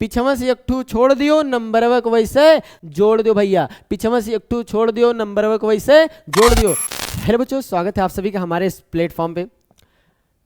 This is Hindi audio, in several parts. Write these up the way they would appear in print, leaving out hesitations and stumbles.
पिछवा से एक ठू छोड़ दियो नंबरवा को वैसे जोड़ दियो भैया, पिछवा से एक ठू छोड़ दियो नंबरवा को वैसे जोड़ दियो। हेलो बच्चों, स्वागत है आप सभी का हमारे इस प्लेटफॉर्म पे।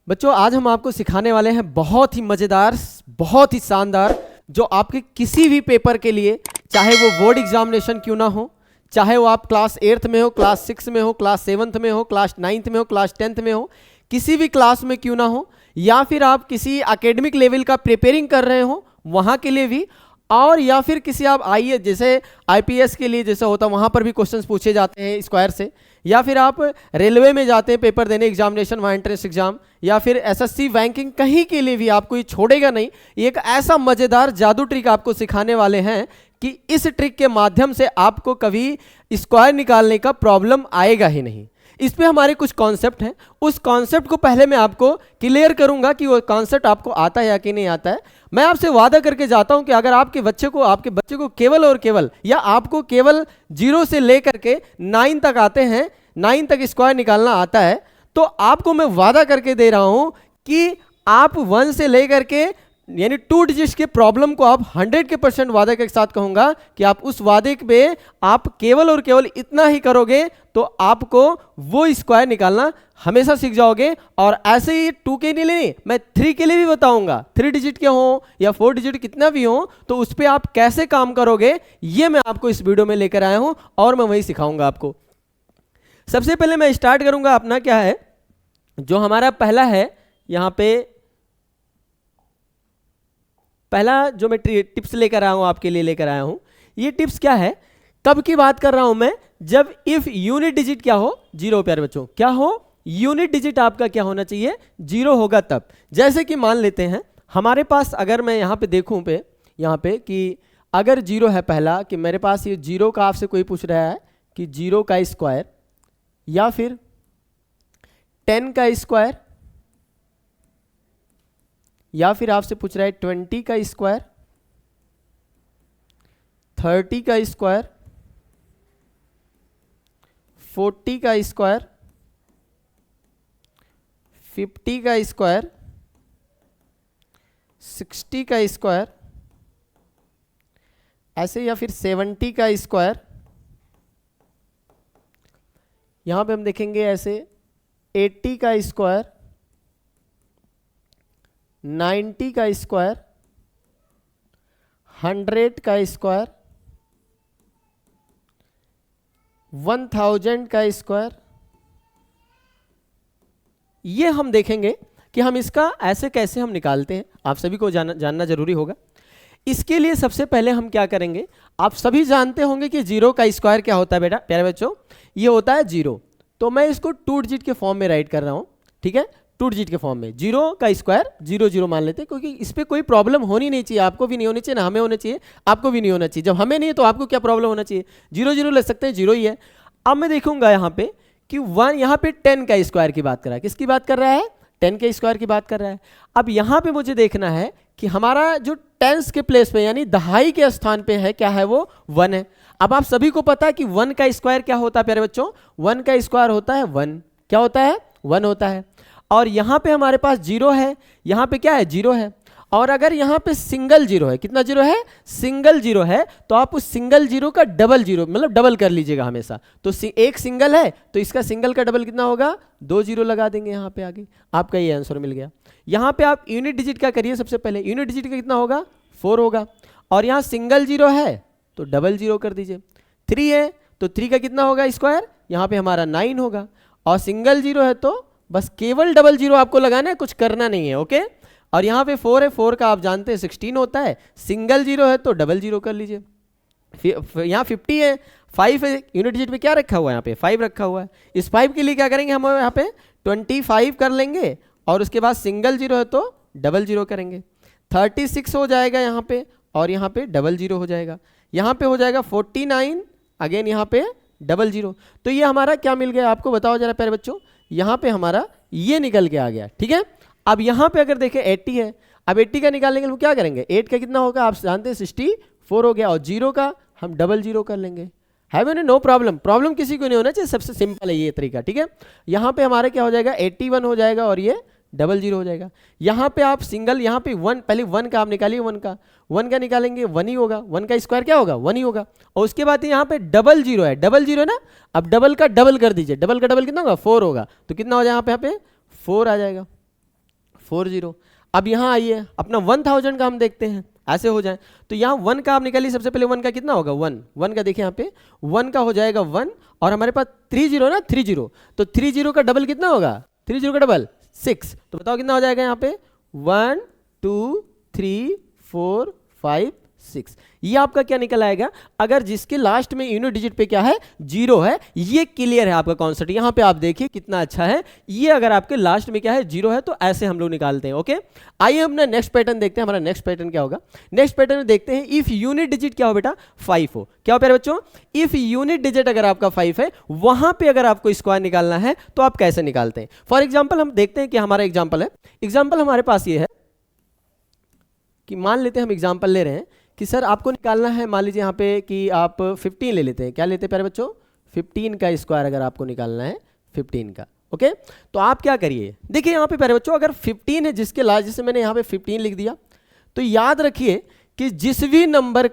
बच्चों आज हम आपको सिखाने वाले हैं बहुत ही मजेदार, बहुत ही शानदार, जो आपके किसी भी पेपर के लिए, चाहे वो बोर्ड एग्जामिनेशन क्यों ना हो, चाहे वो आप क्लास 8th में हो, क्लास 6 में हो, क्लास 7th में हो, क्लास 9th में हो, क्लास 10th में हो, किसी भी क्लास में क्यों ना हो, या फिर आप किसी एकेडमिक लेवल का प्रिपेयरिंग कर रहे हो वहाँ के लिए भी, और या फिर किसी आप आईए जैसे आईपीएस के लिए जैसा होता है वहाँ पर भी क्वेश्चंस पूछे जाते हैं स्क्वायर से, या फिर आप रेलवे में जाते हैं पेपर देने एग्जामिनेशन वहाँ एंट्रेंस एग्जाम, या फिर एसएससी बैंकिंग, कहीं के लिए भी आपको ये छोड़ेगा नहीं। एक ऐसा मज़ेदार जादू ट्रिक आपको सिखाने वाले हैं कि इस ट्रिक के माध्यम से आपको कभी स्क्वायर निकालने का प्रॉब्लम आएगा ही नहीं। इस पे हमारे कुछ कॉन्सेप्ट हैं, उस कॉन्सेप्ट को पहले मैं आपको क्लियर करूंगा कि वो कॉन्सेप्ट आपको आता है या कि नहीं आता है। मैं आपसे वादा करके जाता हूं कि अगर आपके बच्चे को केवल और केवल, या आपको केवल 0 से लेकर के 9 तक आते हैं, 9 तक स्क्वायर निकालना आता है, तो आपको मैं वादा करके दे रहा हूं कि आप 1 से लेकर के यानी 2 डिजिट्स के प्रॉब्लम को आप 100% वादे के साथ कहूंगा कि आप उस वादे पे आप केवल और केवल इतना ही करोगे तो आपको वो स्क्वायर निकालना हमेशा सीख जाओगे। और ऐसे ही 2 के लिए नहीं, मैं 3 के लिए भी बताऊंगा, 3 डिजिट के हो या 4 डिजिट कितना भी हो, तो उस पर आप कैसे काम करोगे ये मैं आपको इस वीडियो में लेकर आया हूं और मैं वही सिखाऊंगा आपको। सबसे पहले मैं स्टार्ट करूंगा अपना क्या है, जो हमारा पहला है यहाँ पे, पहला जो मैं टिप्स लेकर आया हूं आपके लिए लेकर आया हूं। ये टिप्स क्या है, कब की बात कर रहा हूं मैं, जब इफ यूनिट डिजिट क्या हो 0, प्यारे बच्चों क्या हो, यूनिट डिजिट आपका क्या होना चाहिए 0 होगा तब। जैसे कि मान लेते हैं हमारे पास, अगर मैं यहाँ पे देखूं यहाँ पे कि अगर 0 है पहला, कि मेरे पास ये 0 का आपसे कोई पूछ रहा है कि 0 का स्क्वायर, या फिर 10 का स्क्वायर, या फिर आपसे पूछ रहा है 20 का स्क्वायर, 30 का स्क्वायर, 40 का स्क्वायर, 50 का स्क्वायर, 60 का स्क्वायर, ऐसे, या फिर 70 का स्क्वायर, यहां पे हम देखेंगे ऐसे 80 का स्क्वायर, 90 का स्क्वायर, 100 का स्क्वायर, 1000 का स्क्वायर। ये हम देखेंगे कि हम इसका ऐसे कैसे हम निकालते हैं, आप सभी को जानना जरूरी होगा। इसके लिए सबसे पहले हम क्या करेंगे, आप सभी जानते होंगे कि 0 का स्क्वायर क्या होता है बेटा, प्यारे बच्चों, ये होता है 0। तो मैं इसको 2 डिजिट के फॉर्म में राइट कर रहा हूं, ठीक है, 2 डिजिट के फॉर्म में 0 का स्क्वायर 0 0 मान लेते हैं, क्योंकि इस पर कोई प्रॉब्लम होनी नहीं चाहिए, आपको भी नहीं होनी चाहिए, ना हमें होना चाहिए, आपको भी नहीं होना चाहिए। जब हमें नहीं है तो आपको क्या प्रॉब्लम होना चाहिए, 0 0 ले सकते हैं, 0 ही है। अब मैं देखूंगा यहाँ पे कि 1, यहाँ पे 10 का स्क्वायर की बात कर रहा है, किसकी बात कर रहा है, 10 के स्क्वायर की बात कर रहा है। अब यहाँ पे मुझे देखना है कि हमारा जो टेंस के प्लेस पे यानी दहाई के स्थान पे है, क्या है वो 1 है। अब आप सभी को पता है कि 1 का स्क्वायर क्या होता है प्यारे बच्चों, 1 का स्क्वायर होता है 1, क्या होता है 1 होता है। और यहाँ पे हमारे पास 0 है, यहाँ पे क्या है 0 है, और अगर यहाँ पे सिंगल 0 है, कितना 0 है, सिंगल 0 है, तो आप उस सिंगल 0 का डबल 0 मतलब डबल कर लीजिएगा हमेशा। तो एक सिंगल है तो इसका सिंगल का डबल कितना होगा, 2 0 लगा देंगे यहाँ पे, आगे आपका ये आंसर मिल गया। यहाँ पे आप यूनिट डिजिट का करिए, सबसे पहले यूनिट डिजिट का कितना होगा 4 होगा, और यहाँ सिंगल 0 है तो डबल 0 कर दीजिए। 3 है तो 3 का कितना होगा स्क्वायर, यहाँ पे हमारा 9 होगा, और सिंगल 0 है तो बस केवल डबल 0 आपको लगाना है, कुछ करना नहीं है, ओके। और यहाँ पे 4 है, 4 का आप जानते हैं 16 होता है, सिंगल 0 है तो डबल 0 कर लीजिए। यहाँ 50 है, 5 है, यूनिट डिजिट में क्या रखा हुआ है, यहाँ पे 5 रखा हुआ है। इस 5 के लिए क्या करेंगे हम, यहाँ पे 25 कर लेंगे, और उसके बाद सिंगल 0 है तो डबल 0 करेंगे। 36 हो जाएगा यहाँ पे, और यहाँ पे डबल 0 हो जाएगा। यहाँ पे हो जाएगा 49, अगेन यहाँ पे डबल 0। तो ये हमारा क्या मिल गया आपको, बताओ जरा प्यारे बच्चों, यहाँ पे हमारा ये निकल के आ गया, ठीक है। अब यहाँ पे अगर देखें 80 है, अब 80 का निकालने के लिए क्या करेंगे, 8 का कितना होगा आप जानते हैं 64 हो गया, और 0 का हम डबल 0 कर लेंगे। है नो प्रॉब्लम किसी को नहीं होना चाहिए, सबसे सिंपल है ये तरीका, ठीक है। यहाँ पे हमारा क्या हो जाएगा 81 हो जाएगा, और ये डबल जीरो हो जाएगा। यहाँ पे आप सिंगल, यहाँ पे वन, पहले वन का आप निकालिए, वन का निकालेंगे वन ही होगा, वन का स्क्वायर क्या होगा, वन ही होगा। और उसके बाद यहाँ पे डबल जीरो है, डबल जीरो है ना, अब डबल का डबल कर दीजिए, डबल का डबल कितना होगा, 4 होगा, तो कितना हो जाएगा यहाँ पे 4 आ जाएगा, 40। अब यहाँ आइए अपना 1000 का हम देखते हैं, ऐसे हो जाए तो यहाँ वन का आप निकालिए, सबसे पहले वन का कितना होगा, वन का देखिए यहाँ पे वन का हो जाएगा 1, और हमारे पास 30 ना, 30, तो 30 का डबल कितना होगा, 30 का डबल 6, तो बताओ कितना हो जाएगा यहाँ पे 1 2 3 4 5 6। ये आपका क्या निकल आएगा, अगर जिसके लास्ट में यूनिट डिजिट पे क्या है, 0 है, ये क्लियर है आपका कॉन्सेप्ट। यहाँ पे आप देखिए कितना अच्छा है, ये अगर आपके लास्ट में क्या है, 0 है, तो ऐसे हम लोग निकालते हैं। ओके, आइए अपना नेक्स्ट पैटर्न देखते हैं। हमारा नेक्स्ट पैटर्न क्या होगा, नेक्स्ट पैटर्न में देखते हैं इफ यूनिट डिजिट क्या हो बेटा, 5 हो। क्या हो प्यारे बच्चों, इफ यूनिट डिजिट अगर आपका 5 है, वहां पे अगर आपको स्क्वायर निकालना है तो आप कैसे निकालते हैं। फॉर एग्जाम्पल हम देखते हैं कि हमारा एग्जाम्पल है, एग्जाम्पल हमारे पास ये है कि मान लेते हैं हम एग्जाम्पल ले रहे हैं कि सर आपको निकालना है, मान लीजिए यहाँ पे कि आप 15 ले लेते हैं, क्या लेते हैं प्यारे बच्चों, 15 का स्क्वायर अगर आपको निकालना है 15 का। ओके, तो आप क्या करिए, देखिए यहाँ पे प्यारे बच्चों अगर 15 है, जिसके लास्ट, जैसे मैंने यहाँ पे 15 लिख दिया, तो याद रखिए कि जिस भी नंबर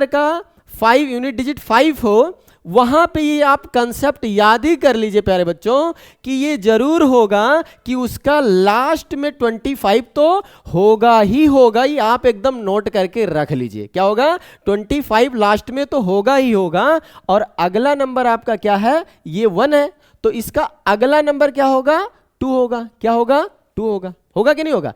का 5 यूनिट डिजिट 5 हो, वहां पे ये आप कंसेप्ट याद ही कर लीजिए प्यारे बच्चों कि ये जरूर होगा कि उसका लास्ट में 25 तो होगा ही होगा। ये आप एकदम नोट करके रख लीजिए, क्या होगा, 25 लास्ट में तो होगा ही होगा। और अगला नंबर आपका क्या है, ये 1 है, तो इसका अगला नंबर क्या होगा, 2 होगा। क्या होगा, 2 होगा। होगा कि नहीं होगा,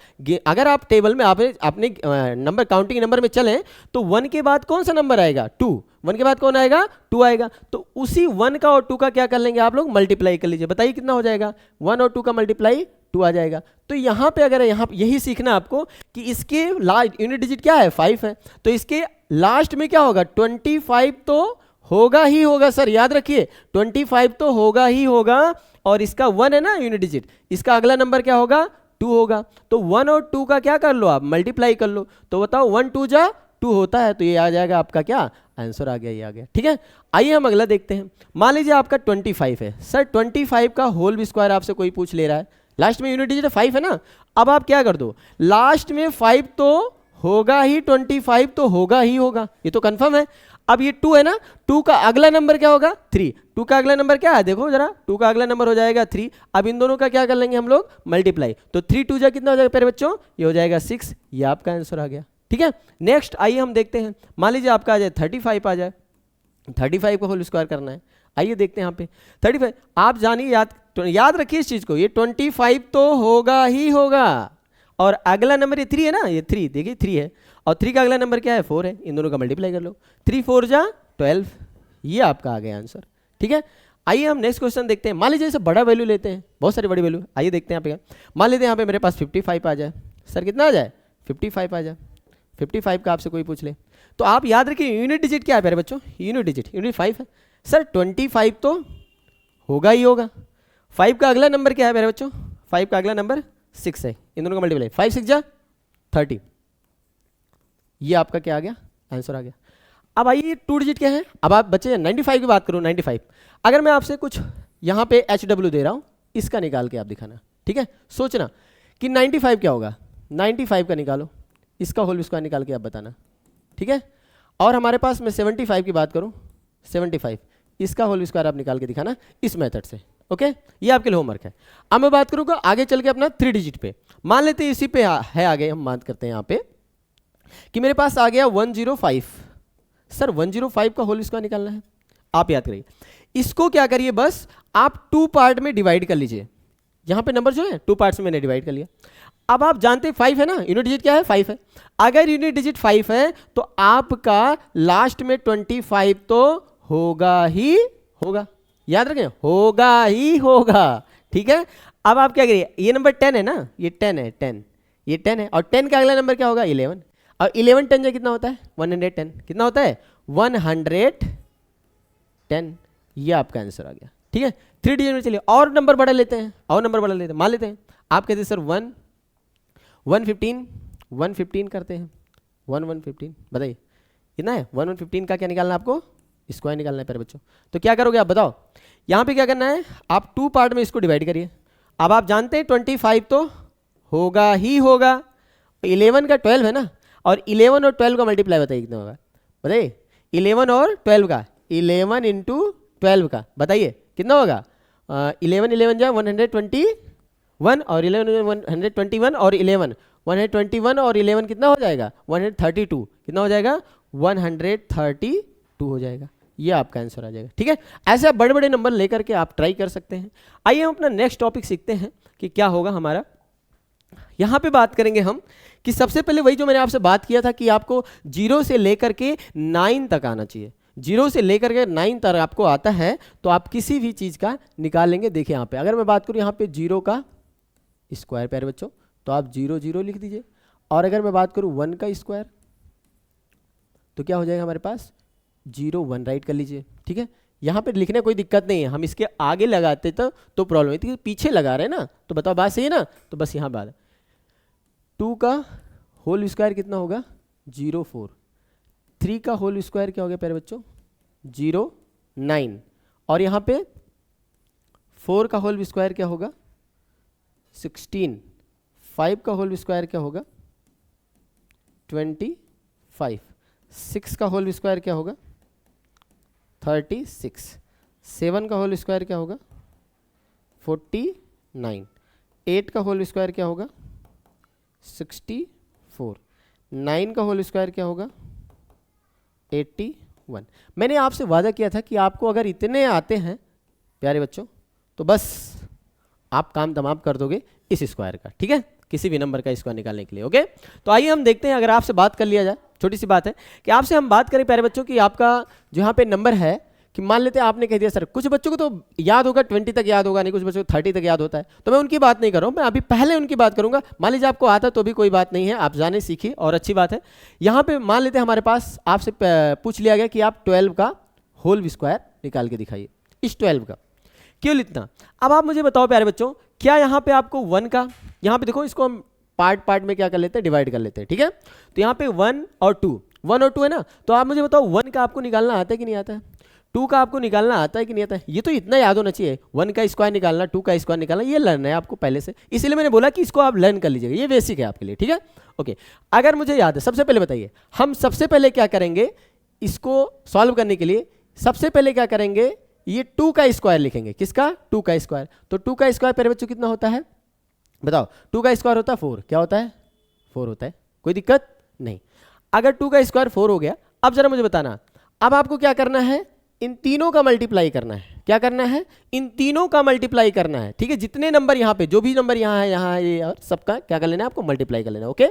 अगर आप टेबल में अपने नंबर काउंटिंग नंबर में चलें तो 1 के बाद कौन सा नंबर आएगा, 2, 1 के बाद कौन आएगा, 2 आएगा। तो उसी 1 का और 2 का क्या कर लेंगे आप लोग, मल्टीप्लाई कर लीजिए, बताइए कितना हो जाएगा, 1 और 2 का मल्टीप्लाई 2 आ जाएगा। तो यहाँ पे अगर यहाँ यही सीखना आपको कि इसके लास्ट यूनिट डिजिट क्या है, 5 है, तो इसके लास्ट में क्या होगा, 25 तो होगा ही होगा। सर याद रखिए 25 तो होगा ही होगा, और इसका 1 है ना यूनिट डिजिट, इसका अगला नंबर क्या होगा, 2 होगा। तो 1 और 2 का क्या कर लो, आप मल्टीप्लाई कर लो, तो बताओ 1 2 जा 2 होता है, तो ये आ जाएगा आपका क्या आंसर, आ गया, ये आ गया। ठीक है, आइए हम अगला देखते हैं। मान लीजिए आपका 25 है, सर 25 का होल स्क्वायर आपसे कोई पूछ ले रहा है, लास्ट में यूनिट डिजिट 5 है ना, अब आप क्या कर दो, लास्ट में 5 तो होगा ही, 25 तो होगा ही होगा, ये तो कंफर्म है। अब ये 2 है ना, 2 का अगला नंबर क्या होगा, 3, 2 का अगला नंबर क्या है, देखो जरा, 2 का अगला नंबर हो जाएगा 3। अब इन दोनों का क्या कर लेंगे हम लोग, मल्टीप्लाई, तो 3 2 जा कितना हो जाएगा प्यारे बच्चों, ये हो जाएगा 6, ये आपका आंसर आ गया। ठीक है, नेक्स्ट आइए हम देखते हैं, मान लीजिए आपका आ जाए 35 आ जाए, 35 का होल स्क्वायर करना है। आइए देखते हैं यहाँ पे 35, आप जानिए, याद रखिए इस चीज को, ये 25 तो होगा ही होगा, और अगला नंबर ये 3 है ना, ये 3 देखिए 3 है, और 3 का अगला नंबर क्या है, 4 है, इन दोनों का मल्टीप्लाई कर लो, 3 4 जा 12, ये आपका आ गया आंसर। ठीक है, आइए हम नेक्स्ट क्वेश्चन देखते हैं। मान लीजिए इसे बड़ा वैल्यू लेते हैं, बहुत सारी बड़ी वैल्यू, आइए देखते हैं यहाँ पे। मान लेते हैं यहाँ पे मेरे पास 55 आ जाए, सर कितना आ जाए, 55 आ जाए, 55 का आपसे कोई पूछ ले, तो आप याद रखिए यूनिट डिजिट क्या है प्यारे बच्चों, यूनिट डिजिट यूनिट 5 है। सर 25 तो होगा ही होगा, 5 का अगला नंबर क्या है प्यारे बच्चों, 5 का अगला नंबर 6 है, इन दोनों का मल्टीप्लाई 5 6 जा 30, ये आपका क्या आ गया, आंसर आ गया। अब आइए 2 डिजिट क्या है, अब आप बच्चे 95 की बात करूँ, 95 अगर मैं आपसे कुछ यहाँ पे HW दे रहा हूँ, इसका निकाल के आप दिखाना। ठीक है, सोचना कि 95 क्या होगा, 95 का निकालो, इसका होल स्क्वायर निकाल के आप बताना। ठीक है, और हमारे पास मैं 75 की बात करूँ, 75 इसका होल स्क्वायर आप निकाल के दिखाना इस मेथड से। ओके, ये आपके लिए होमवर्क है। अब मैं बात करूँगा आगे चल के अपना 3 डिजिट पे, मान लेते हैं इसी पे है आगे, हम बात करते हैं यहाँ पे कि मेरे पास आ गया 105। सर 105 का होल स्क्वायर निकालना है, आप याद करिए, इसको क्या करिए, बस आप 2 पार्ट में डिवाइड कर लीजिए, यहाँ पे नंबर जो है 2 पार्ट्स में मैंने डिवाइड कर लिया। अब आप जानते हैं 5 है ना, यूनिट डिजिट क्या है, 5 है, अगर यूनिट डिजिट 5 है तो आपका लास्ट में 25 तो होगा ही होगा, याद रखें होगा ही होगा। ठीक है, अब आप क्या करिए, ये नंबर 10 है ना, ये 10 है, 10 ये 10 है, और 10 का अगला नंबर क्या होगा, 11, और 11 10 कितना होता है, 110, कितना होता है 110, ये आपका आंसर आ गया। ठीक है, 3 डिजिट में चलिए और नंबर बढ़ा लेते हैं, और नंबर बढ़ा लेते हैं, मान लेते हैं आप कहते हैं सर 115 करते हैं, 115 बताइए कितना है, 115 का क्या निकालना है आपको, स्क्वायर निकालना है प्यारे बच्चों। तो क्या करोगे आप बताओ, यहाँ पे क्या करना है, आप 2 पार्ट में इसको डिवाइड करिए, अब आप जानते हैं 25 तो होगा ही होगा, 11 का 12 है ना, और 11 और 12 का मल्टीप्लाई बताइए कितना होगा, बताइए 11 और 12 का, 11 इंटू 12 का बताइए कितना होगा। 11 11 जा 121 और 11 121 और 11 121 और 11 कितना हो जाएगा 132, कितना हो जाएगा 132 हो जाएगा। ये आपका आंसर आ जाएगा। ठीक है, ऐसे आप बड़े बड़े नंबर लेकर के आप ट्राई कर सकते हैं। आइए हम अपना नेक्स्ट टॉपिक सीखते हैं कि क्या होगा हमारा। यहाँ पे बात करेंगे हम कि सबसे पहले वही जो मैंने आपसे बात किया था कि आपको 0 से लेकर के 9 तक आना चाहिए। 0 से लेकर के 9 तक आपको आता है तो आप किसी भी चीज़ का निकाल लेंगे। देखिए यहाँ पे अगर मैं बात करूँ यहाँ पे 0 का स्क्वायर प्यारे बच्चों तो आप 0 0 लिख दीजिए, और अगर मैं बात करूँ 1 का स्क्वायर तो क्या हो जाएगा हमारे पास 0 1 राइट कर लीजिए। ठीक है, यहाँ पे लिखने कोई दिक्कत नहीं है, हम इसके आगे लगाते तो प्रॉब्लम है, तो पीछे लगा रहे हैं ना, तो बताओ बात सही है ना। तो बस यहाँ बात है 2 का होल स्क्वायर कितना होगा 0 4, 3 का होल स्क्वायर क्या हो गया प्यारे बच्चों 0 9, और यहाँ पे 4 का होल स्क्वायर क्या होगा 16, 5 का होल स्क्वायर क्या होगा 25, 6 का होल स्क्वायर क्या होगा 36, 7 का होल स्क्वायर क्या होगा 49, 8 का होल स्क्वायर क्या होगा 64, 9 का होल स्क्वायर क्या होगा 81। मैंने आपसे वादा किया था कि आपको अगर इतने आते हैं प्यारे बच्चों तो बस आप काम तमाम कर दोगे इस स्क्वायर का। ठीक है, किसी भी नंबर का स्क्वायर निकालने के लिए। ओके, तो आइए हम देखते हैं, अगर आपसे बात कर लिया जाए, छोटी सी बात है कि आपसे हम बात करें प्यारे बच्चों कि आपका जो यहाँ पे नंबर है कि मान लेते हैं आपने कह दिया सर कुछ बच्चों को तो याद होगा 20 तक याद होगा नहीं, कुछ बच्चों को 30 तक याद होता है, तो मैं उनकी बात नहीं कर रहा हूँ, मैं अभी पहले उनकी बात करूंगा। मान लीजिए आपको आता तो भी कोई बात नहीं है, आप जाने सीखिए और अच्छी बात है। यहाँ पे मान लेते हैं हमारे पास आपसे पूछ लिया गया कि आप 12 का होल स्क्वायर निकाल के दिखाइए। इस 12 का केवल इतना। अब आप मुझे बताओ प्यारे बच्चों, क्या यहाँ पे आपको 1 का, यहाँ पे देखो इसको हम पार्ट पार्ट में क्या कर लेते हैं डिवाइड कर लेते हैं। ठीक है, तो यहाँ पे 1 और 2 है ना, तो आप मुझे बताओ 1 का आपको निकालना आता है कि नहीं आता है, 2 का आपको निकालना आता है कि नहीं आता है। ये तो इतना याद होना चाहिए, 1 का स्क्वायर निकालना 2 का स्क्वायर निकालना, ये लर्न है आपको पहले से, इसलिए मैंने बोला कि इसको आप लर्न कर लीजिएगा, ये बेसिक है आपके लिए। ठीक है, ओके, अगर मुझे याद है सबसे पहले बताइए, हम सबसे पहले क्या करेंगे इसको सॉल्व करने के लिए, सबसे पहले क्या करेंगे ये 2 का स्क्वायर लिखेंगे। किसका 2 का स्क्वायर, तो 2 का स्क्वायर पहले बच्चों कितना होता है बताओ, 2 का स्क्वायर होता है 4, क्या होता है 4 होता है, कोई दिक्कत नहीं। अगर 2 का स्क्वायर 4 हो गया, अब जरा मुझे बताना, अब आपको क्या करना है इन तीनों का मल्टीप्लाई करना है। क्या करना है इन तीनों का मल्टीप्लाई करना है। ठीक है, जितने नंबर यहाँ पे जो भी नंबर यहाँ है ये और सबका क्या कर लेना है आपको मल्टीप्लाई कर लेना। ओके,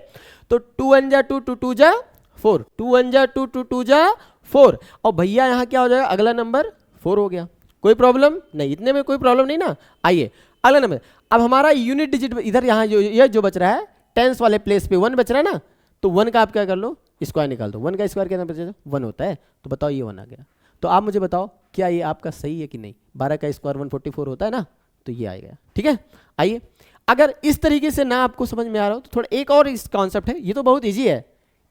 तो 2 1 जा 2 2 2 जा 4, 2 1 जा 2 2 2 जा 4, और भैया यहाँ क्या हो जाएगा अगला नंबर 4 हो गया, कोई प्रॉब्लम नहीं, इतने में कोई प्रॉब्लम नहीं ना। आइए अगला नंबर, अब हमारा यूनिट डिजिट इधर यहाँ जो बच रहा है टेंस वाले प्लेस पे 1 बच रहा है ना, तो 1 का आप क्या कर लो स्क्वायर निकाल दो। 1 का स्क्वायर कितना बचेगा 1 होता है, तो बताओ ये 1 आ गया। तो आप मुझे बताओ क्या ये आपका सही है कि नहीं, 12 का स्क्वायर 144 होता है ना, तो ये आएगा। ठीक है, आइए अगर इस तरीके से ना आपको समझ में आ रहा हो तो थोड़ा एक और इस कॉन्सेप्ट है, ये तो बहुत ईजी है,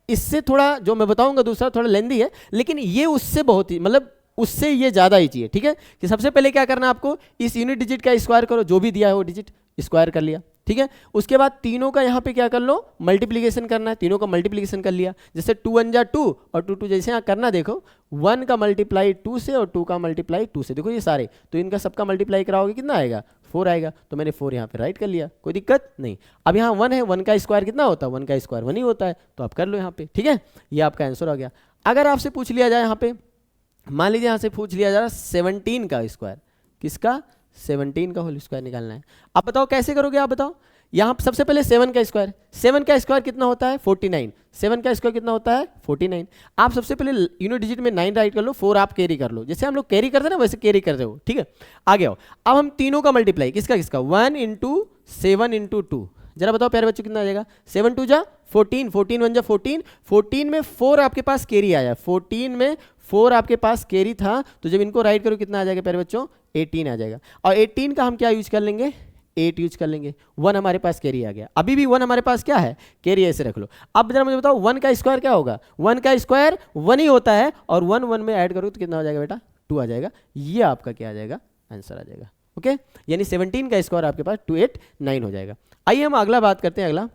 इससे थोड़ा जो मैं बताऊंगा दूसरा थोड़ा लेंदी है, लेकिन ये उससे बहुत ही मतलब उससे ये ज़्यादा ईजी है। ठीक है, कि सबसे पहले क्या करना आपको इस यूनिट डिजिट का स्क्वायर करो, जो भी दिया है वो डिजिट स्क्वायर कर लिया। ठीक है, उसके बाद तीनों का यहाँ पे क्या कर लो मल्टीप्लिकेशन करना है, तीनों का मल्टीप्लिकेशन कर लिया, जैसे 2 1 जा 2 और 2 2 जैसे यहाँ करना, देखो 1 का मल्टीप्लाई 2 से और 2 का मल्टीप्लाई 2 से, देखो ये सारे, तो इनका सबका मल्टीप्लाई कराओगे कितना आएगा 4 आएगा, तो मैंने 4 यहाँ पे राइट कर लिया, कोई दिक्कत नहीं। अब यहाँ 1 है, 1 का स्क्वायर कितना होता है 1 का स्क्वायर 1 ही होता है, तो आप कर लो यहाँ पे। ठीक है, ये आपका आंसर आ गया। अगर आपसे पूछ लिया जाए यहाँ पे, मान लीजिए यहाँ से पूछ लिया जा रहा 17 का स्क्वायर, किसका 17 का होल स्क्वायर निकालना है, आप बताओ कैसे करोगे, आप बताओ। यहाँ सबसे पहले 7 का स्क्वायर, 7 का स्क्वायर कितना होता है 49, 7 का स्क्वायर कितना होता है 49। आप सबसे पहले यूनिट डिजिट में 9 राइट कर लो, 4 आप कैरी कर लो, जैसे हम लोग कैरी करते हैं ना वैसे कैरी कर रहे हो। ठीक है, आगे आओ, अब हम तीनों का मल्टीप्लाई किसका 1 इंटू 7 इंटू 2, जरा बताओ प्यारे बच्चों कितना आ जाएगा 7 2 जा 14, 14 1 जा 14, 14 में 4 आपके पास कैरी आया, 14 में 4 आपके पास कैरी था, तो जब इनको राइट करो कितना आ जाएगा प्यारे बच्चों 18 आ जाएगा, और 18 का हम क्या यूज कर लेंगे 8 यूज कर लेंगे, 1 हमारे पास कैरी आ गया, अभी भी 1 हमारे पास क्या है कैरी, ऐसे रख लो। अब जरा मुझे बताओ 1 का स्क्वायर क्या होगा, 1 का स्क्वायर 1 ही होता है, और 1 1 में ऐड करो तो कितना हो जाएगा बेटा 2 आ जाएगा, ये आपका क्या आ जाएगा आंसर आ जाएगा। ओके, यानी 17 का स्क्वायर आपके पास 289 हो जाएगा। आइए हम अगला बात करते हैं, अगला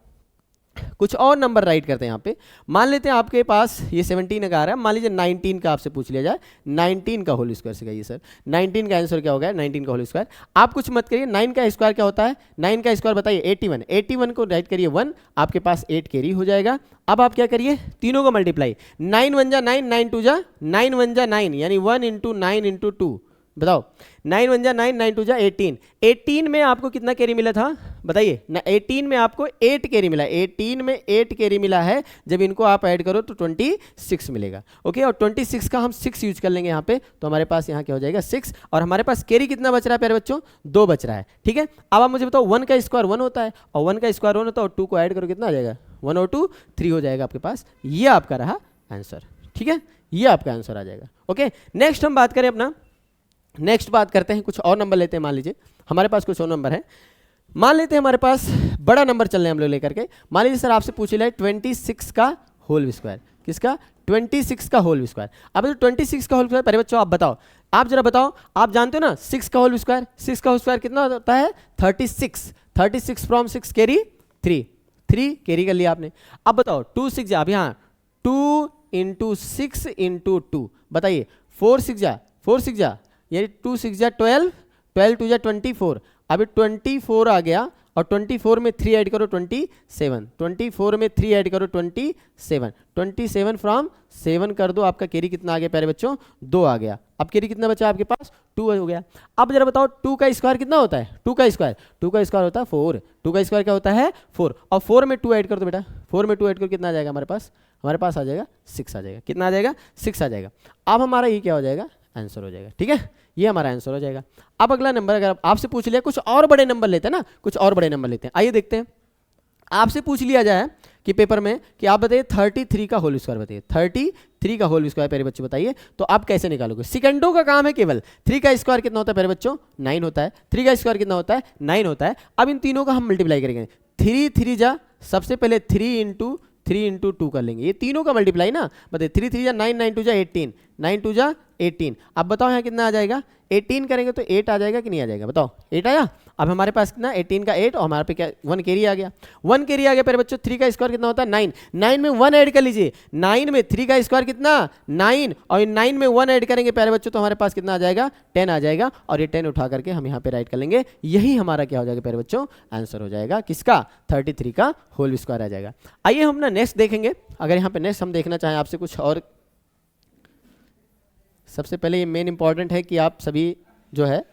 कुछ और नंबर राइट करते हैं यहाँ पे। मान लेते हैं आपके पास ये 17 का आ रहा है, मान लीजिए 19 का आपसे पूछ लिया जाए, 19 का होल स्क्वायर सिखाइए सर, 19 का आंसर क्या होगा, 19 का होल स्क्वायर। आप कुछ मत करिए, 9 का स्क्वायर क्या होता है, 9 का स्क्वायर बताइए 81, 81 को राइट करिए 1, आपके पास 8 कैरी हो जाएगा। अब आप क्या करिए, तीनों को मल्टीप्लाई, 9 1 जा 9, 9 2 जा 9 1 जा 9, यानी 1 इंटू 9 इंटू 2, बताओ 9 1 जा 9, 9 2 जा 18, 18 में आपको कितना कैरी मिला था बताइए ना, 18 में आपको 8 कैरी मिला, 18 में 8 कैरी मिला है, जब इनको आप ऐड करो तो 26 मिलेगा। ओके, और 26 का हम 6 यूज कर लेंगे यहाँ पे, तो हमारे पास यहाँ क्या हो जाएगा 6, और हमारे पास कैरी कितना बच रहा है प्यारे बच्चों, 2 बच रहा है। ठीक है, अब आप मुझे बताओ 1 का स्क्वायर 1 होता है, और 1 का स्क्वायर 1 होता है, और 2 को ऐड करो कितना आ जाएगा, 1 और 2 3 हो जाएगा आपके पास, ये आपका रहा आंसर। ठीक है, ये आपका आंसर आ जाएगा। ओके, नेक्स्ट हम बात करें अपना, नेक्स्ट बात करते हैं, कुछ और नंबर लेते हैं। मान लीजिए हमारे पास कुछ और नंबर है, मान लेते हैं हमारे पास बड़ा नंबर चल रहे हैं हम लोग लेकर के। मान लीजिए सर आपसे पूछ लिया है 26 का होल स्क्वायर, किसका, 26 का होल स्क्वायर। अब जो 26 का होल स्क्वायर, पहले बच्चों आप बताओ, आप जरा बताओ, आप जानते हो ना 6 का होल स्क्वायर, 6 का होल स्क्वायर कितना होता है 36, 36 फ्रॉम 6 कैरी 3 कैरी कर लिया आपने। अब बताओ 2 6 जा, अभी हाँ 2 इंटू 6 इंटू 2, बताइए 4 6 जा, यानी 2 6 जा 12, 12 2 जा 24, अभी 24 आ गया, और 24 में 3 ऐड करो 27, 24 में 3 ऐड करो 27, 27 फ्रॉम 7 कर दो, आपका कैरी कितना आ गया प्यारे बच्चों, 2 आ गया। अब कैरी कितना बचा आपके पास, 2 हो गया। अब जरा बताओ 2 का स्क्वायर कितना होता है, 2 का स्क्वायर होता है 4, 2 का स्क्वायर क्या होता है 4, और 4 में 2 ऐड कर दो बेटा, 4 में 2 ऐड करो कितना आ जाएगा हमारे पास आ जाएगा 6 आ जाएगा, कितना आ जाएगा 6 आ जाएगा। अब हमारा ये क्या हो जाएगा, आंसर हो जाएगा। ठीक है, ये हमारा आंसर हो जाएगा। अब अगला नंबर अगर आपसे पूछ लिया, कुछ और बड़े नंबर लेते हैं ना, कुछ और बड़े नंबर लेते हैं। आइए देखते हैं, आपसे पूछ लिया जाए कि पेपर में कि आप बताइए 33 का होल स्क्वायर, बताइए 33 का होल स्क्वायर प्यारे बच्चों बताइए, तो आप कैसे निकालोगे, सेकंडों का काम है केवल। 3 का स्क्वायर कितना होता है प्यारे बच्चों, 9 होता है, 3 का स्क्वायर कितना होता है 9 होता है। अब इन तीनों का हम मल्टीप्लाई करेंगे, 3 3 जा, सबसे पहले 3 इंटू 2 कर लेंगे, ये तीनों का मल्टीप्लाई ना, बताइए 3 3 जा 9, 9 2 जा 18, 9 2 जा 18। अब बताओ यहाँ कितना आ जाएगा, 18 करेंगे तो 8 आ जाएगा कि नहीं आ जाएगा, बताओ 8 आया। अब हमारे पास कितना 18 का 8, और हमारे पे क्या 1 कैरी आ गया, 1 कैरी आ गया प्यारे बच्चों। 3 का स्क्वायर कितना होता है 9, 9 में 1 ऐड कर लीजिए, 9 में 3 का स्क्वायर कितना 9, और 9 में 1 ऐड करेंगे प्यारे बच्चों, तो हमारे पास कितना आ जाएगा 10 आ जाएगा, और ये 10 उठा करके हम यहाँ पे राइट कर लेंगे, यही हमारा क्या हो जाएगा प्यारे बच्चों, आंसर हो जाएगा किसका, 33 का होल स्क्वायर आ जाएगा। आइए हम ना नेक्स्ट देखेंगे, अगर यहाँ पे नेक्स्ट हम देखना चाहें आपसे कुछ और, सबसे पहले ये मेन इंपॉर्टेंट है कि आप सभी जो है,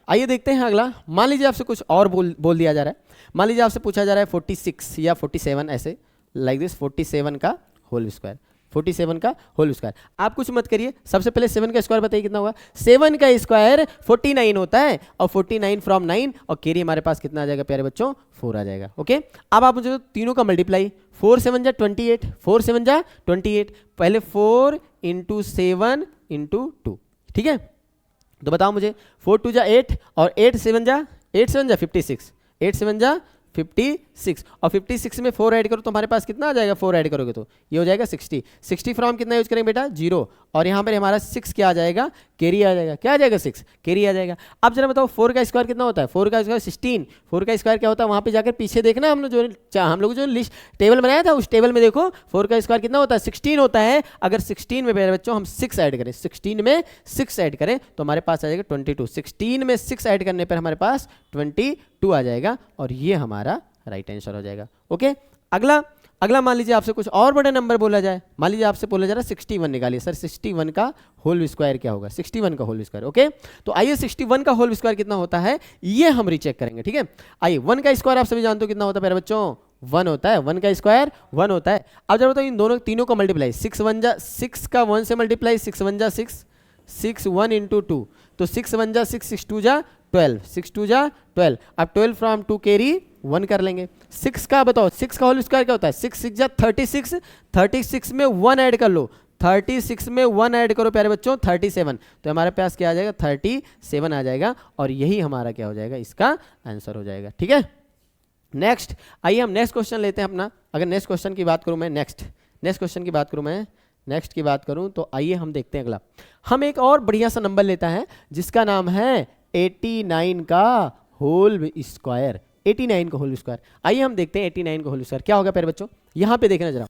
आइए देखते हैं अगला। मान लीजिए आपसे कुछ और बोल दिया जा रहा है, मान लीजिए आपसे पूछा जा रहा है 46 या 47 ऐसे लाइक दिस, 47 का होल स्क्वायर, 47 का होल स्क्वायर। आप कुछ मत करिए, सबसे पहले 7 का स्क्वायर बताइए कितना होगा, 7 का स्क्वायर 49 होता है, और 49 फ्रॉम 9, और कैरी हमारे पास कितना आ जाएगा प्यारे बच्चों 4 आ जाएगा। ओके, अब आप मुझे तीनों का मल्टीप्लाई, 4 7 जा 28, 4 7 जा 28, पहले 4 इंटू 7 इंटू 2, ठीक है, तो बताओ मुझे 4 2 जा 8, और 8 7 जा 56, 8 7 जा 56, और 56 में 4 ऐड करो तो हमारे पास कितना आ जाएगा, 4 ऐड करोगे तो ये हो जाएगा 60, 60 फ्रॉम कितना यूज करेंगे बेटा 0, और यहाँ पर हमारा 6 क्या आ जाएगा, कैरी आ जाएगा, क्या आ जाएगा 6 कैरी आ जाएगा। अब जरा बताओ 4 का स्क्वायर कितना होता है, 4 का स्क्वायर 16, 4 का स्क्वायर क्या होता है, वहाँ पे जाकर पीछे देखना, हम लोग जो लिस्ट टेबल बनाया था उस टेबल में देखो 4 का स्क्वायर कितना होता है 16 होता है। अगर 16 में मेरे बच्चों हम 6 ऐड करें, 16 में 6 ऐड करें तो हमारे पास आ जाएगा 22, 16 में 6 ऐड करने पर हमारे पास 22 आ जाएगा, और ये हमारा राइट आंसर हो जाएगा। ओके, अगला मान लीजिए आपसे कुछ और बड़े नंबर बोला जाए, मान लीजिए आपसे बोला जा रहा है 61 निकालिए, सर 61 का होल स्क्वायर क्या होगा, 61 का होल स्क्वायर। ओके, तो आइए 61 का होल स्क्वायर कितना होता है ये हम रीचेक करेंगे। ठीक है, आइए 1 का स्क्वायर आप सभी जानते हो कितना होता है मेरे बच्चों, 1 होता है, 1 का स्क्वायर 1 होता है। अब जब बताओ इन तीनों का मल्टीप्लाई, 6 1 जा 6 का 1 से मल्टीप्लाई, 6 1 जा 6, 6 1 इंटू 2, तो 6 1 जा 6, 6 2 जा 12, 6 2 जा 12, अब 12 फ्रॉम 2 कैरी 1 कर लेंगे। 6 का बताओ 6 का होल स्क्वायर क्या होता है, 6 6 जा 36, 36 में 1 ऐड कर लो, 36 में 1 ऐड करो प्यारे बच्चों 37, तो हमारे पास क्या आ जाएगा 37 आ जाएगा, और यही हमारा क्या हो जाएगा, इसका आंसर हो जाएगा। ठीक है, नेक्स्ट आइए हम नेक्स्ट क्वेश्चन लेते हैं अपना। अगर नेक्स्ट क्वेश्चन की बात करूं मैं, नेक्स्ट क्वेश्चन की बात करूं मैं, नेक्स्ट की बात करूं तो आइए हम देखते हैं अगला। हम एक और बढ़िया सा नंबर लेता है जिसका नाम है 89 का होल स्क्वायर, 89 का होल स्क्वायर। आइए हम देखते हैं 89 का होल स्क्वायर क्या होगा प्यारे बच्चों। यहाँ पे देखना जरा,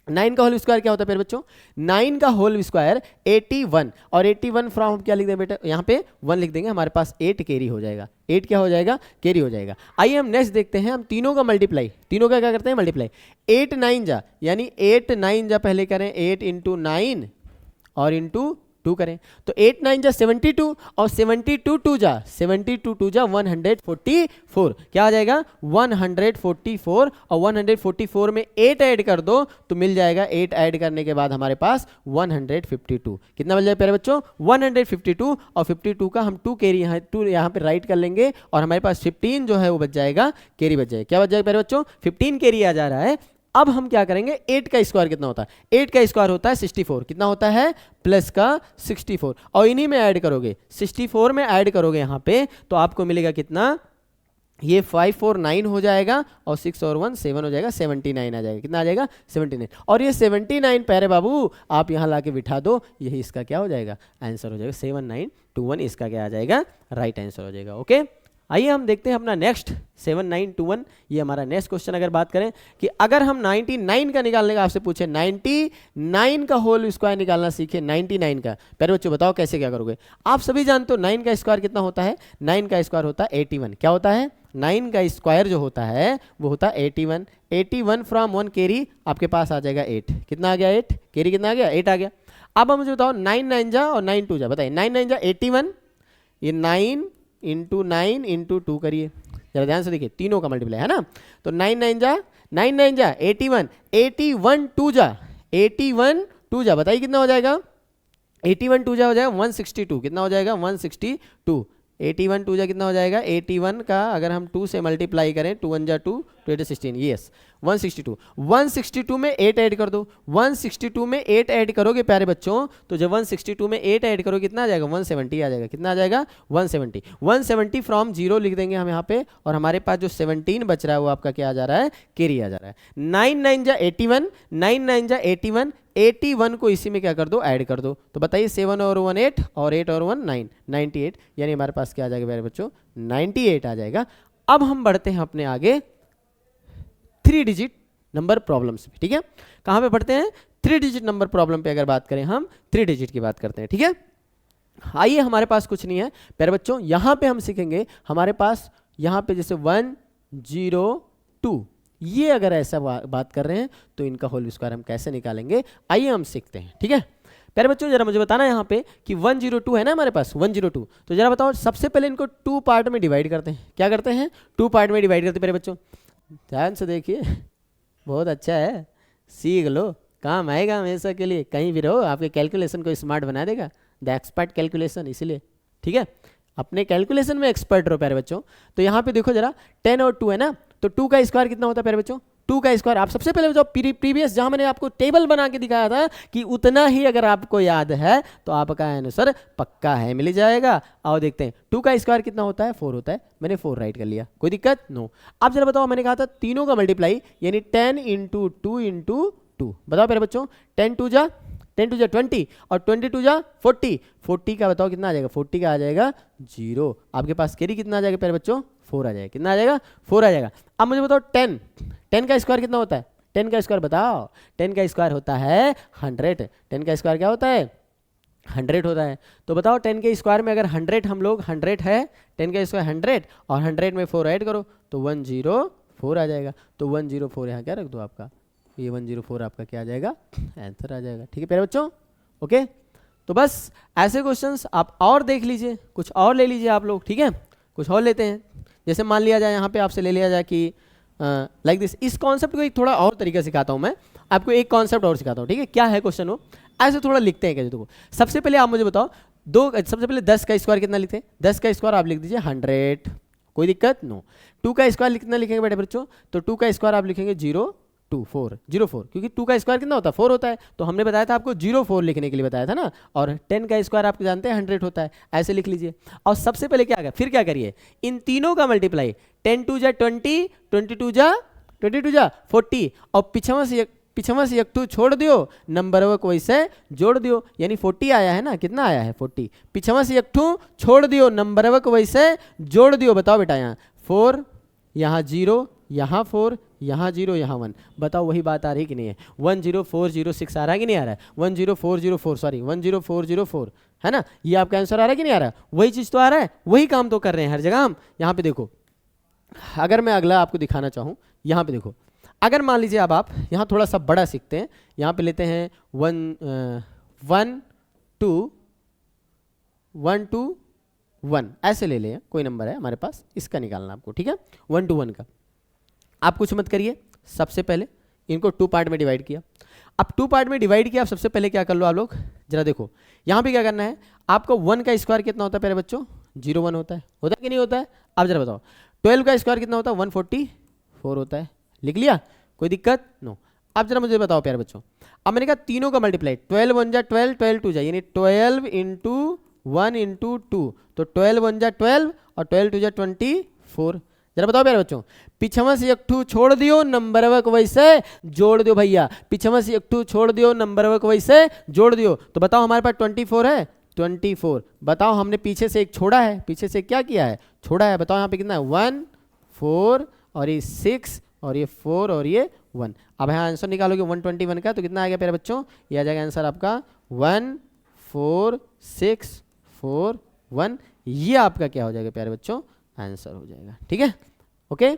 9 का होल स्क्वायर क्या होता है प्यारे बच्चों, 9 का होल स्क्वायर 81, और 81 फ्रॉम हम क्या लिख देंगे बेटा, यहाँ पे 1 लिख देंगे, हमारे पास 8 कैरी हो जाएगा, 8 क्या हो जाएगा, कैरी हो जाएगा। आइए हम नेक्स्ट देखते हैं, हम तीनों का मल्टीप्लाई, तीनों का क्या करते हैं मल्टीप्लाई, 8 9 जा, यानी 8 9 जा पहले करें 8 इंटू 9 और इंटू 2 करें, तो 8 9 जा 72 और 72 2 जा 72 2 जा 144, क्या आ जाएगा 144, और 144 में 8 ऐड कर दो तो मिल जाएगा, 8 ऐड करने के बाद हमारे पास 152, कितना मिल जाएगा प्यारे बच्चों 152, और 52 का हम 2 कैरी यहाँ 2 यहाँ पे राइट कर लेंगे, और हमारे पास 15 जो है वो बच जाएगा, कैरी बच जाएगा, क्या बच जाएगा प्यारे बच्चों 15 कैरी आ जा रहा है। अब हम क्या करेंगे, 8 का स्क्वायर कितना होता है, 8 का स्क्वायर होता है 64, कितना होता है प्लस का 64, और इन्हीं में ऐड करोगे, 64 में ऐड करोगे यहाँ पे तो आपको मिलेगा कितना, ये 549 हो जाएगा, और 6 और 1 7 हो जाएगा, 79 आ जाएगा, कितना आ जाएगा 79, और ये 79 प्यारे बाबू आप यहाँ लाके बिठा दो, यही इसका क्या हो जाएगा आंसर हो जाएगा, 7921 इसका क्या आ जाएगा राइट आंसर हो जाएगा। ओके, आइए हम देखते हैं अपना नेक्स्ट 7921, ये हमारा नेक्स्ट क्वेश्चन। अगर बात करें कि अगर हम 99 का निकालने का आपसे पूछे, 99 का होल स्क्वायर निकालना सीखे, 99 का, पहले बच्चों बताओ कैसे क्या करोगे। आप सभी जानते हो 9 का स्क्वायर कितना होता है, 9 का स्क्वायर होता है 81, क्या होता है 9 का स्क्वायर जो होता है वो होता है 81, 81 फ्रॉम 1 कैरी आपके पास आ जाएगा 8, कितना आ गया 8, कैरी कितना आ गया 8 आ गया। अब हम मुझे बताओ 9 9 जा और 9 2 जा, बताइए 9 9 जा 81, ये 9 इंटू 9 इंटू 2 करिए, जरा ध्यान से देखिए, तीनों का मल्टीप्लाई है ना, तो 9 9 जा 81, 81 2 जा 81 2 जा, बताइए कितना हो जाएगा, 81 2 जा हो जाएगा 162, कितना हो जाएगा 162, 81 2 जा कितना हो जाएगा, 81 का अगर हम 2 से मल्टीप्लाई करें, 2 1 जा 2 2 8 16, यस 162, 162 में 8 ऐड कर दो, 162 में 8 ऐड करोगे प्यारे बच्चों, तो जब 162 में 8 ऐड करोगे कितना आ जाएगा 170 आ जाएगा, कितना आ जाएगा 170, 170 फ्रॉम 0 लिख देंगे हम यहाँ पे, और हमारे पास जो 17 बच रहा है वो आपका क्या आ जा रहा है, कैरी आ जा रहा है। 9 9 जा 81, 9 9 जा 81, 81 को इसी में क्या कर दो ऐड कर दो, तो बताइए 7 और 1 8 और 8 और 1 9, 98, यानी हमारे पास क्या आ जाएगा प्यारे बच्चों 98 आ जाएगा। अब हम बढ़ते हैं अपने आगे 3 डिजिट नंबर प्रॉब्लम्स पे, ठीक है, कहाँ पे पढ़ते हैं 3 डिजिट नंबर प्रॉब्लम पे। अगर बात करें हम 3 डिजिट की बात करते हैं, ठीक है। आइए हमारे पास कुछ नहीं है प्यारे बच्चों, यहाँ पे हम सीखेंगे, हमारे पास यहाँ पे जैसे 1 0 2, ये अगर ऐसा बात कर रहे हैं तो इनका होल स्क्वायर हम कैसे निकालेंगे, आइए हम सीखते हैं, ठीक है। प्यारे बच्चों जरा मुझे बताना यहाँ पे कि 102 है ना हमारे पास 102, तो जरा बताओ सबसे पहले इनको 2 पार्ट में डिवाइड करते हैं, क्या करते हैं 2 पार्ट में डिवाइड करते हैं। प्यारे बच्चों ध्यान से देखिए, बहुत अच्छा है, सीख लो, काम आएगा हमेशा के लिए, कहीं भी रहो आपके कैलकुलेशन को स्मार्ट बना देगा, द एक्सपर्ट कैलकुलेशन, इसीलिए ठीक है, अपने कैलकुलेशन में एक्सपर्ट रहो प्यारे बच्चों। तो यहाँ पे देखो जरा 10 और 2 है ना, तो 2 का स्क्वायर कितना होता है प्यारे बच्चों, 2 का स्क्वायर आप सबसे पहले जो प्रीवियस जहां मैंने आपको टेबल बना के दिखाया था कि उतना ही अगर आपको याद है तो आपका आंसर पक्का है, मिल जाएगा। आओ देखते हैं 2 का स्क्वायर कितना होता है 4 होता है, मैंने 4 राइट कर लिया, कोई दिक्कत नो। अब जरा बताओ, मैंने कहा था तीनों का मल्टीप्लाई यानी 10 इंटू 2 इंटू 2, बताओ प्यारे बच्चों 10 2 जा 20 और 22 जा 40 का बताओ कितना आ जाएगा, 40 का आ जाएगा 0, आपके पास कैरी कितना आ जाएगा प्यारे बच्चों 4 आ जाएगा, कितना आ जाएगा 4 आ जाएगा। अब मुझे बताओ 10 का स्क्वायर कितना होता है, 10 का स्क्वायर बताओ, 10 का स्क्वायर होता है 100, 10 का स्क्वायर क्या होता है 100 होता है, तो बताओ 10 के स्क्वायर में अगर 100 हम लोग 100 है, 10 का स्क्वायर 100 और 100 में 4 ऐड करो तो 104 आ जाएगा, तो 104 यहाँ क्या रख दो आपका, ये 104 आपका क्या आ जाएगा आंसर आ जाएगा, ठीक है प्यारे बच्चों। ओके, तो बस ऐसे क्वेश्चंस आप और देख लीजिए, कुछ और ले लीजिए आप लोग, ठीक है, कुछ और लेते हैं। जैसे मान लिया जाए यहाँ पे आपसे ले लिया जाए कि लाइक दिस, इस कॉन्सेप्ट को एक थोड़ा और तरीका सिखाता हूँ मैं आपको, एक कॉन्सेप्ट और सिखाता हूँ, ठीक है। क्या है क्वेश्चन वो, ऐसे थोड़ा लिखते हैं कैसे, देखो सबसे पहले आप मुझे बताओ सबसे पहले 10 का स्क्वायर कितना लिखते हैं, 10 का स्क्वायर आप लिख दीजिए 100, कोई दिक्कत नो। 2 का स्क्वायर कितना लिखेंगे बेटे बच्चों, तो 2 का स्क्वायर आप लिखेंगे 04, क्योंकि 2 का स्क्वायर कितना होता है 4 होता है, तो हमने बताया था आपको 04 लिखने के लिए बताया था ना, और 10 का स्क्वायर आप जानते हैं 100 होता है, ऐसे लिख लीजिए। और सबसे पहले क्या फिर क्या करिए, इन तीनों का मल्टीप्लाई, 10 2 जा 20, 22 जा 40, और पीछे से पिछवा से एक 2 छोड़ दियो, नंबरवा को वैसे जोड़ दियो, यानी 40 आया है ना, कितना आया है 40, पिछवा से एक 2 छोड़ दियो, नंबरवा को वैसे जोड़ दियो। बताओ बेटा यहाँ 4, यहाँ 0, यहाँ 4, यहाँ 0, यहाँ 1, बताओ वही बात आ रही कि नहीं है? 10406 आ रहा है कि नहीं आ रहा है? 10404 सॉरी 10404 है ना, ये आपका आंसर आ रहा है कि नहीं आ रहा है? वही चीज़ तो आ रहा है, वही काम तो कर रहे हैं हर जगह हम। यहाँ पे देखो, अगर मैं अगला आपको दिखाना चाहूँ, यहाँ पे देखो, अगर मान लीजिए अब आप यहाँ थोड़ा सा बड़ा सीखते हैं, यहाँ पे लेते हैं 1 2 1 2 1 ऐसे ले लें, कोई नंबर है हमारे पास, इसका निकालना आपको, ठीक है, 1 2 1 का। आप कुछ मत करिए, सबसे पहले इनको 2 पार्ट में डिवाइड किया। अब 2 पार्ट में डिवाइड किया, आप सबसे पहले क्या कर लो आप लोग, जरा देखो यहाँ पे क्या करना है आपको। 1 का स्क्वायर कितना होता है प्यारे बच्चों? 0 1 होता है कि नहीं होता है? अब जरा बताओ 12 का स्क्वायर कितना होता है? 144 होता है। लिख लिया, कोई दिक्कत? नो। अब जरा मुझे बताओ प्यारे बच्चों, अब मैंने कहा तीनों का मल्टीप्लाई, 12 1 जा 12, 12 2 जा, यानी 12 इंटू 1 इंटू 2, तो 12 1 जा 12 और 12 2 जा 24। जरा बताओ प्यारे बच्चों, पिछवा से एक 2 छोड़ दियो, नंबरवा को वैसे जोड़ दियो भैया, पिछवा से एक 2 छोड़ दियो, नंबरवा को वैसे जोड़ दियो, तो बताओ हमारे पास 24 है, 24। बताओ हमने पीछे से एक छोड़ा है, पीछे से क्या किया है? छोड़ा है। बताओ यहाँ पे कितना है? 1 4 और ये 6 और ये 4 और ये 1। अब यहाँ आंसर निकालोगे 121 का, तो कितना आ गया प्यारे बच्चों? ये आ जाएगा आंसर आपका 1 4 6 4 1। ये आपका क्या हो जाएगा प्यारे बच्चों? आंसर हो जाएगा, ठीक है, ओके।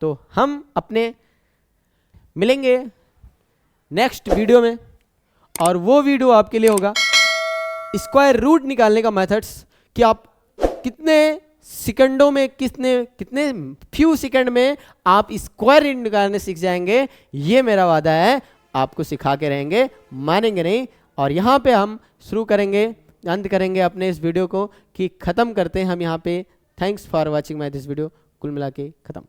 तो हम अपने मिलेंगे नेक्स्ट वीडियो में, और वो वीडियो आपके लिए होगा स्क्वायर रूट निकालने का मेथड्स, कि आप कितने सेकंडों में, कितने फ्यू सेकंड में आप स्क्वायर रूट निकालने सीख जाएंगे। ये मेरा वादा है, आपको सिखा के रहेंगे, मानेंगे नहीं। और यहाँ पे हम शुरू करेंगे, अंत करेंगे अपने इस वीडियो को, कि ख़त्म करते हैं हम यहाँ पे। Thanks for watching my this video, कुल मिला के ख़त्म।